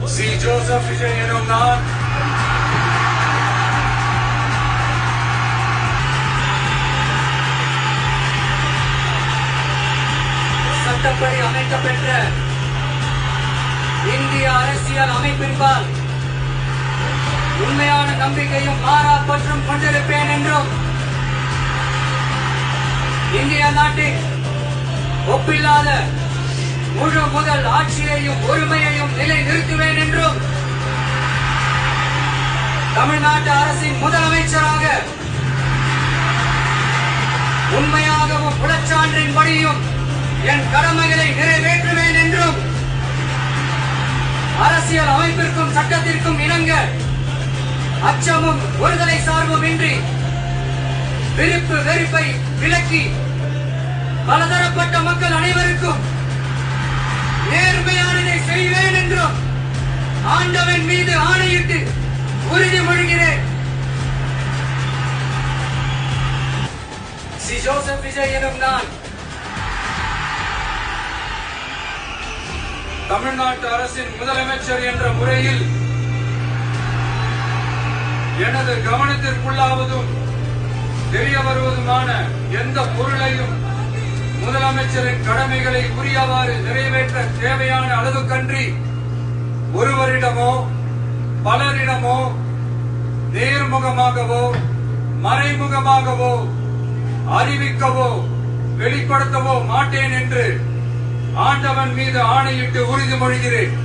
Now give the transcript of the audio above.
C. Joseph Vijay எனும் நான் சட்டப்படி அமைக்கப்பெற்ற இந்திய அரசியல் அமைப்பின்பால் உண்மையான நம்பிக்கையும் மாறா பற்றும் கொண்டிருப்பேன் என்றும் இந்திய நாட்டின் ஒப்பில்லாத முழு முதல் ஆட்சியையும் ஒருமையையும் நிலைநிறுத்துவேன் என்றும் தமிழ்நாட்டு அரசின் முதலமைச்சராக உண்மையாகவும் புலச்சான்றின்படியும் என் கடமைகளை நிறைவேற்றுவேன் என்றும் அரசியல் அமைப்பிற்கும் சட்டத்திற்கும் இணங்க அச்சமும் ஒருதலை சார்பும் இன்றி விருப்பு வெறுப்பை விலக்கி பலதரப்பட்ட மக்கள் அனைவருக்கும் நேர்மையானதை செய்வேன் என்றும் ஆண்டவன் மீது ஆணையிட்டு உறுதிமொழிகிறேன். சி. ஜோசப் விஜய் எனும் நான் தமிழ்நாட்டு அரசின் முதலமைச்சர் என்ற முறையில் எனது கவனத்திற்குள்ளாவதும் தெரிய வருவதுமான எந்த பொருளையும் முதலமைச்சரின் கடமைகளை உரியவாறு நிறைவேற்ற தேவையான அளவுக்கன்றி ஒருவரிடமோ பலரிடமோ நேர்முகமாகவோ மறைமுகமாகவோ அறிவிக்கவோ வெளிப்படுத்தவோ மாட்டேன் என்று ஆண்டவன் மீது ஆணையிட்டு உறுதிமொழிகிறேன்.